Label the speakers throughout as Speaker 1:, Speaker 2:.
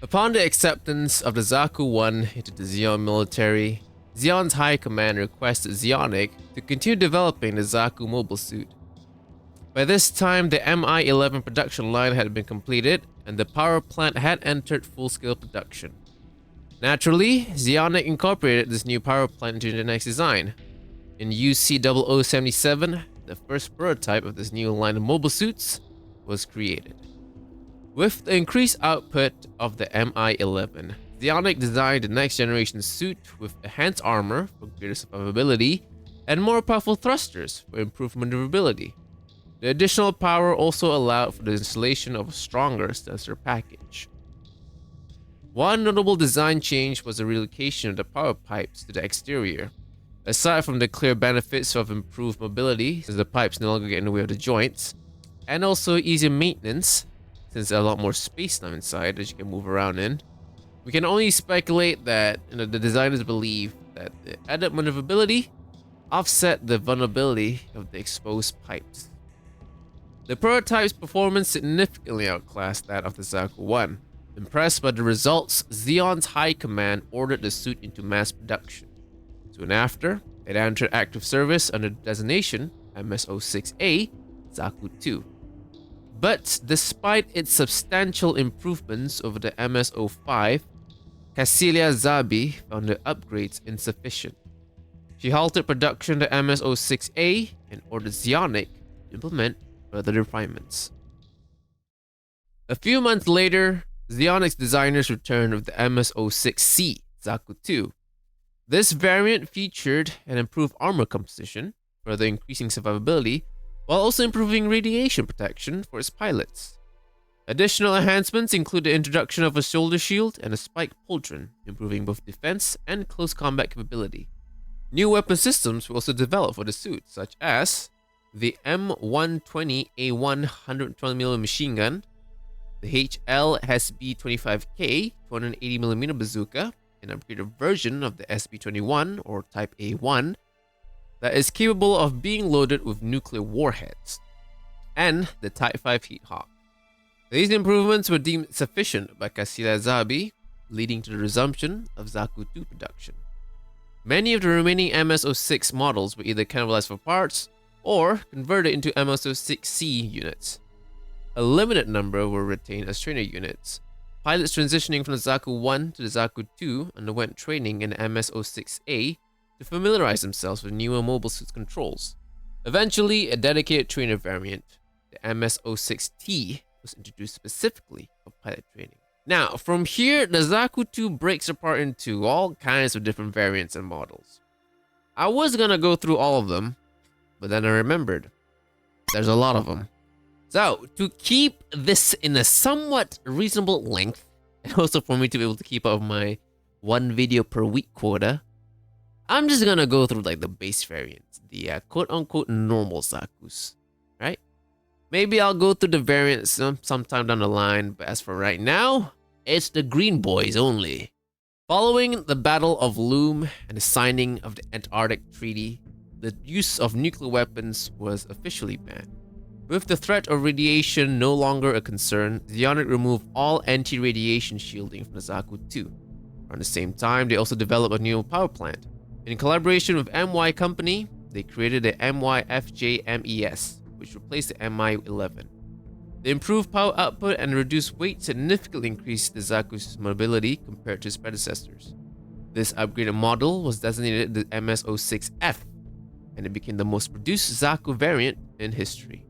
Speaker 1: Upon the acceptance of the Zaku I into the Zeon military, Zeon's high command requested Zeonic to continue developing the Zaku mobile suit. By this time, the Mi-11 production line had been completed and the power plant had entered full-scale production. Naturally, Zeonic incorporated this new power plant into the next design. In UC0077, the first prototype of this new line of mobile suits was created. With the increased output of the Mi-11, Zeonic designed the next generation suit with enhanced armor for greater survivability and more powerful thrusters for improved maneuverability. The additional power also allowed for the installation of a stronger sensor package. One notable design change was the relocation of the power pipes to the exterior. Aside from the clear benefits of improved mobility, since the pipes no longer get in the way of the joints, and also easier maintenance, since there's a lot more space now inside that you can move around in, we can only speculate that the designers believe that the added maneuverability offset the vulnerability of the exposed pipes. The prototype's performance significantly outclassed that of the Zaku I. Impressed by the results, Zeon's high command ordered the suit into mass production. Soon after, it entered active service under the designation MS-06A Zaku II. But despite its substantial improvements over the MS-05, Casilia Zabi found the upgrades insufficient. She halted production of the MS-06A and ordered Zeonic to implement further refinements. A few months later, Zeonic's designers returned with the MS-06C Zaku II. This variant featured an improved armor composition, further increasing survivability, while also improving radiation protection for its pilots. Additional enhancements include the introduction of a shoulder shield and a spike pauldron, improving both defense and close combat capability. New weapon systems were also developed for the suit, such as the M120A1 120mm machine gun, the HL-SB25K 280mm bazooka, an upgraded version of the SB21 or Type A1 that is capable of being loaded with nuclear warheads, and the Type 5 Heat Hawk. These improvements were deemed sufficient by Casilia Zabi, leading to the resumption of Zaku II production. Many of the remaining MS-06 models were either cannibalized for parts or converted into MS-06C units. A limited number were retained as trainer units. Pilots transitioning from the Zaku I to the Zaku II underwent training in the MS-06A to familiarize themselves with newer mobile suits controls. Eventually, a dedicated trainer variant, the MS-06T, was introduced specifically for pilot training. Now, from here, the Zaku II breaks apart into all kinds of different variants and models. I was gonna go through all of them, but then I remembered there's a lot of them. So, to keep this in a somewhat reasonable length, and also for me to be able to keep up my one video per week quota, I'm just gonna go through like the base variants, the quote-unquote normal Zakus, right? Maybe I'll go through the variants sometime down the line, but as for right now, it's the green boys only. Following the Battle of Loom and the signing of the Antarctic Treaty, the use of nuclear weapons was officially banned. With the threat of radiation no longer a concern, Zeonic removed all anti-radiation shielding from the Zaku II. Around the same time, they also developed a new power plant. In collaboration with MY Company, they created the MY-FJ-MES, which replaced the Mi-11. The improved power output and reduced weight significantly increased the Zaku's mobility compared to its predecessors. This upgraded model was designated the MS-06F, and it became the most produced Zaku variant in history.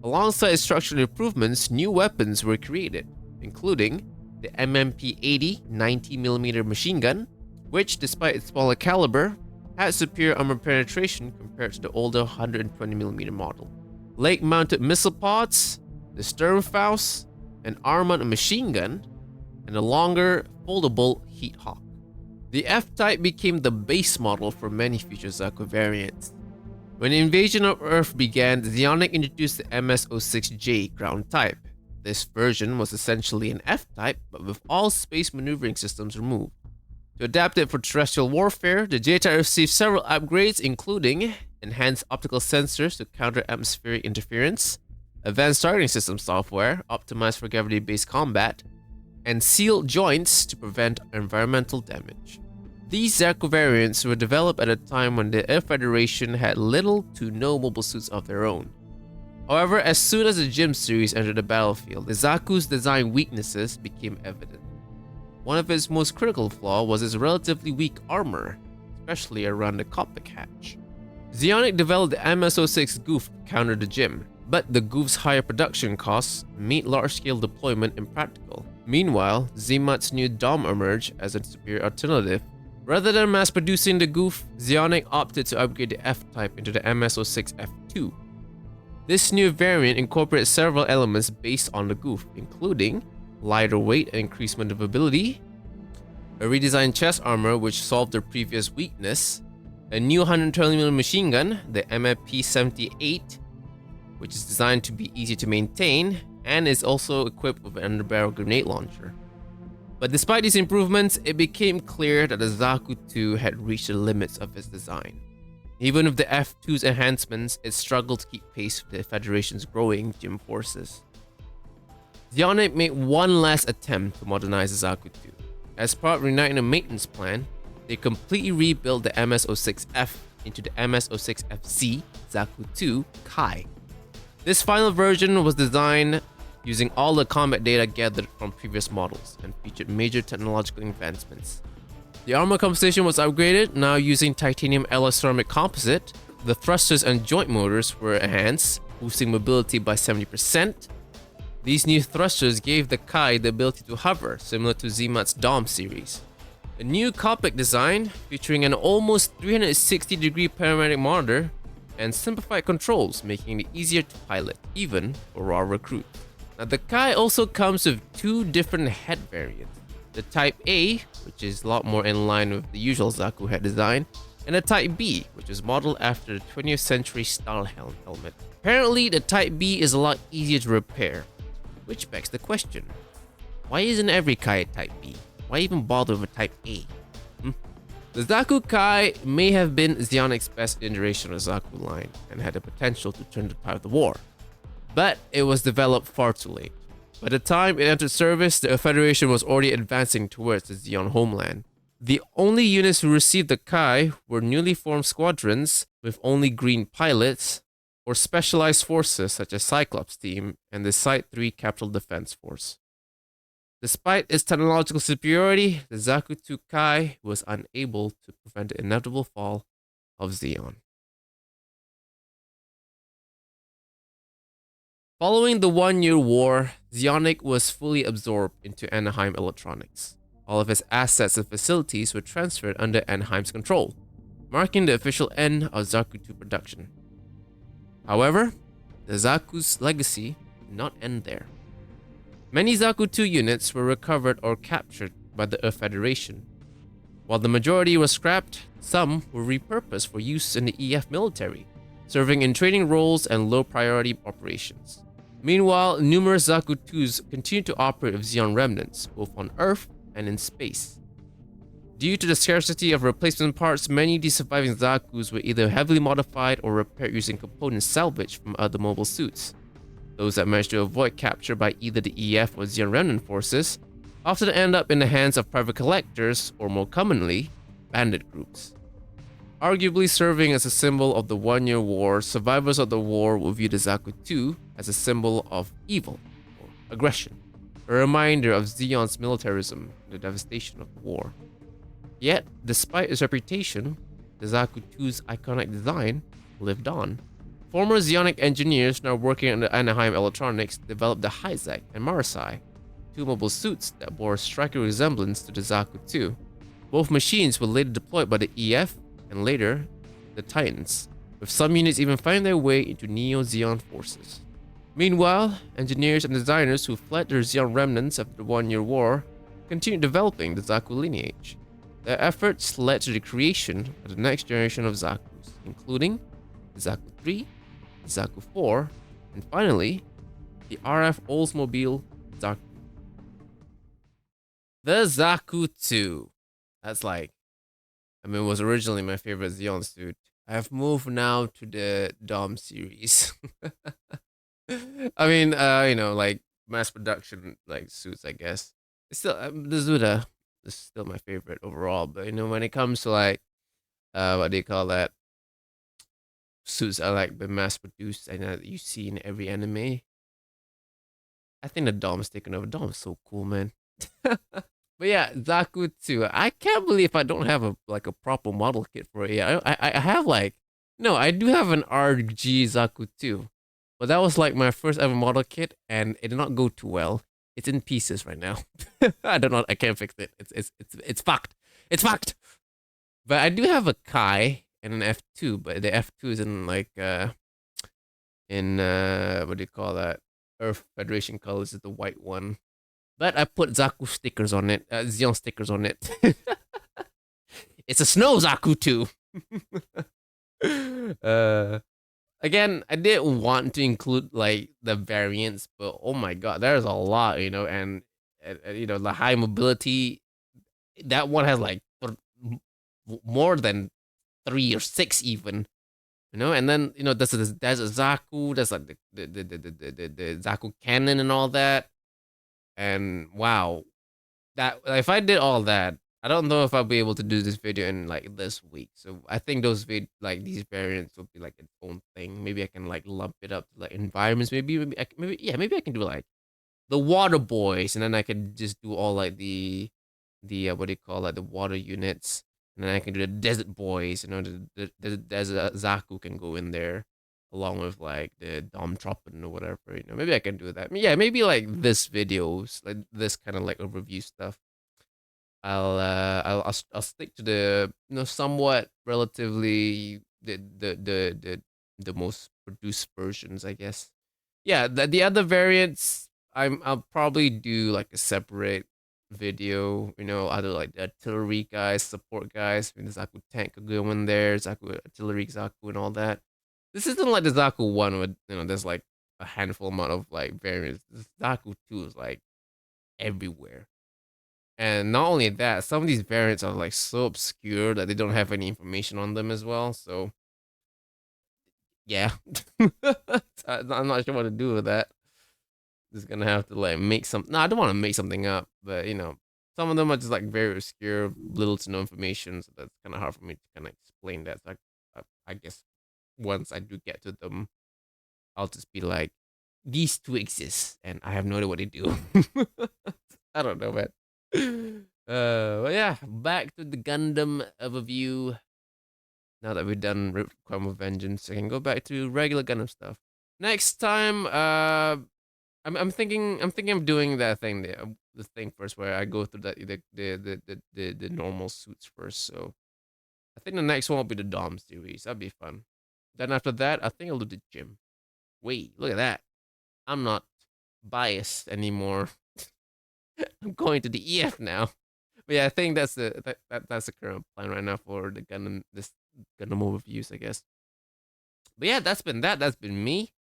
Speaker 1: Alongside structural improvements, new weapons were created, including the MMP-80 90mm machine gun, which, despite its smaller caliber, had superior armor penetration compared to the older 120mm model. Lake-mounted missile pods, the Sturmfaust, an armored machine gun, and a longer, foldable Heat Hawk. The F-Type became the base model for many future Zaku variants. When the invasion of Earth began, Zeonic introduced the MS-06J ground type. This version was essentially an F-Type, but with all space maneuvering systems removed. To adapt it for terrestrial warfare, the J-Type received several upgrades, including enhanced optical sensors to counter atmospheric interference, advanced targeting system software optimized for gravity-based combat, and sealed joints to prevent environmental damage. These Zaku variants were developed at a time when the Earth Federation had little to no mobile suits of their own. However, as soon as the Gym series entered the battlefield, the Zaku's design weaknesses became evident. One of its most critical flaw was its relatively weak armor, especially around the cockpit hatch. Zeonic developed the MS-06 Goof to counter the Gym, but the Goof's higher production costs made large-scale deployment impractical. Meanwhile, Zmat's new Dom emerged as a superior alternative. Rather than mass-producing the Goof, Zeonic opted to upgrade the F-Type into the MS-06 F2. This new variant incorporates several elements based on the Goof, including lighter weight and increased maneuverability, a redesigned chest armor which solved their previous weakness, a new 120mm machine gun, the MFP-78, which is designed to be easy to maintain, and is also equipped with an underbarrel grenade launcher. But despite these improvements, it became clear that the Zaku II had reached the limits of its design. Even with the F2's enhancements, it struggled to keep pace with the Federation's growing Gym forces. Zeonic made one last attempt to modernize the Zaku II. As part of reuniting a maintenance plan, they completely rebuilt the MS-06F into the MS-06FC Zaku II Kai. This final version was designed using all the combat data gathered from previous models and featured major technological advancements. The armor composition was upgraded, now using titanium alloy ceramic composite. The thrusters and joint motors were enhanced, boosting mobility by 70%. These new thrusters gave the Kai the ability to hover, similar to Zmat's Dom series. A new cockpit design, featuring an almost 360-degree panoramic monitor, and simplified controls, making it easier to pilot, even for raw recruits. Now, the Kai also comes with two different head variants. The Type A, which is a lot more in line with the usual Zaku head design, and the Type B, which is modeled after the 20th century style helmet. Apparently, the Type B is a lot easier to repair, which begs the question, why isn't every Kai a Type B? Why even bother with a Type A? The Zaku Kai may have been Zeonic's best iteration of the Zaku line and had the potential to turn the tide of the war, but it was developed far too late. By the time it entered service, the Federation was already advancing towards the Zeon homeland. The only units who received the Kai were newly formed squadrons with only green pilots, or specialized forces such as Cyclops Team and the Site 3 Capital Defense Force. Despite its technological superiority, the Zaku II Kai was unable to prevent the inevitable fall of Zeon. Following the 1-year war, Zeonic was fully absorbed into Anaheim Electronics. All of its assets and facilities were transferred under Anaheim's control, marking the official end of Zaku II production. However, the Zaku's legacy did not end there. Many Zaku II units were recovered or captured by the Earth Federation. While the majority were scrapped, some were repurposed for use in the EF military, serving in training roles and low-priority operations. Meanwhile, numerous Zaku IIs continued to operate with Zeon remnants, both on Earth and in space. Due to the scarcity of replacement parts, many of these surviving Zakus were either heavily modified or repaired using components salvaged from other mobile suits. Those that managed to avoid capture by either the EF or Zeon remnant forces often end up in the hands of private collectors, or more commonly, bandit groups. Arguably serving as a symbol of the 1-year war, survivors of the war will view the Zaku II as a symbol of evil or aggression, a reminder of Zeon's militarism and the devastation of the war. Yet, despite its reputation, the Zaku II's iconic design lived on. Former Zeonic engineers now working at Anaheim Electronics developed the Hyzak and Marasai, two mobile suits that bore a striking resemblance to the Zaku II. Both machines were later deployed by the EF and later the Titans, with some units even finding their way into Neo-Zeon forces. Meanwhile, engineers and designers who fled their Zeon remnants after the 1-year war continued developing the Zaku lineage. Their efforts led to the creation of the next generation of Zakus, including the Zaku III, the Zaku IV, and finally, the RF Oldsmobile Zaku. The Zaku II. That's like, it was originally my favorite Zeon suit. I have moved now to the Dom series. Like mass production like suits, I guess. Still, the Zuda is still my favorite overall. But when it comes to like, what do you call that? Suits are like been mass produced and that you see in every anime. I think the Dom's taken over. Dom is so cool, man. But yeah, Zaku 2. I can't believe I don't have a proper model kit for it. Yeah, I have like no, I do have an RG Zaku 2. But that was like my first ever model kit and it did not go too well. It's in pieces right now. I don't know, I can't fix it. It's fucked. It's fucked. But I do have a Kai and an F2, but the F2 is in like what do you call that? Earth Federation colors is the white one. But I put Zaku stickers on it, Xeon stickers on it. It's a Snow Zaku too. Again, I didn't want to include like the variants, but oh my god, there's a lot, and the high mobility. That one has like more than 3 or 6 even. And then there's a Zaku, there's like the Zaku cannon and all that. And wow, that if I did all that, I don't know if I'll be able to do this video in like this week. So I think these variants will be like its own thing. Maybe I can like lump it up to like environments. Maybe I can do like the water boys, and then I can just do all like the what do you call like the water units, and then I can do the desert boys. The desert Zaku can go in there along with like the Dom Troppin or whatever. Maybe I can do that. Yeah, maybe like this videos, like this kind of like overview stuff. I'll stick to the somewhat relatively the most produced versions, I guess. Yeah, the other variants I'll probably do like a separate video, either like the artillery guys, support guys, the Zaku tank could go in there, Zaku artillery Zaku and all that. This isn't like the Zaku 1 with there's like a handful amount of like variants. The Zaku 2 is like everywhere. And not only that, some of these variants are like so obscure that they don't have any information on them as well. So yeah, I'm not sure what to do with that. Just gonna have to like make some. No, I don't want to make something up, but some of them are just like very obscure, little to no information. So that's kind of hard for me to kind of explain that. So I guess once I do get to them, I'll just be like, these two exist, and I have no idea what they do. I don't know, man. But yeah, back to the Gundam overview. Now that we've done Crime of Vengeance, I can go back to regular Gundam stuff. Next time, I'm thinking of doing that thing, the thing first, where I go through the normal suits first. So I think the next one will be the Dom series. That'd be fun. Then after that, I think I'll do the gym. Wait, look at that. I'm not biased anymore. I'm going to the EF now. But yeah, I think that's that's the current plan right now for the this Gundam overviews, I guess. But yeah, that's been that. That's been me.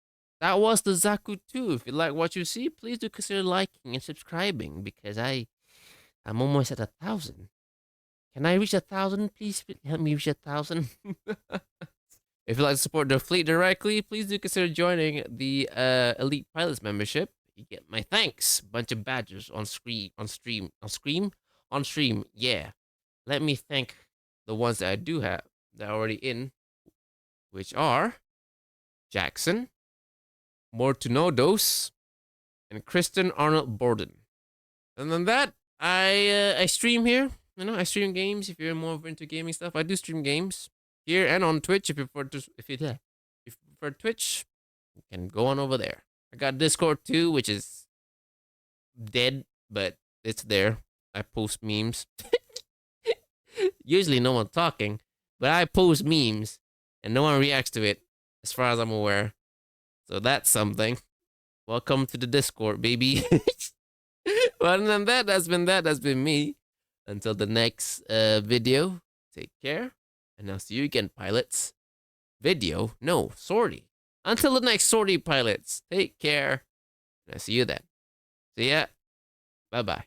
Speaker 1: That was the Zaku 2. If you like what you see, please do consider liking and subscribing because I'm almost at 1,000. Can I reach 1,000? Please help me reach 1,000. If you'd like to support the fleet directly, please do consider joining the Elite Pilots membership. You get my thanks, bunch of badges on stream. Yeah, let me thank the ones that I do have that are already in, which are Jackson, Mortunodos, and Kristen Arnold Borden. And then that, I stream here. I stream games. If you're more into gaming stuff, I do stream games here and on Twitch. If you prefer Twitch, you can go on over there. I got Discord too, which is dead, but it's there. I post memes. Usually no one's talking, but I post memes and no one reacts to it, as far as I'm aware. So that's something. Welcome to the Discord, baby. But other than that, that's been me. Until the next video, take care, and I'll see you again, pilots. Video? No, sortie. Until the next sortie, pilots. Take care, and I'll see you then. See ya. Bye-bye.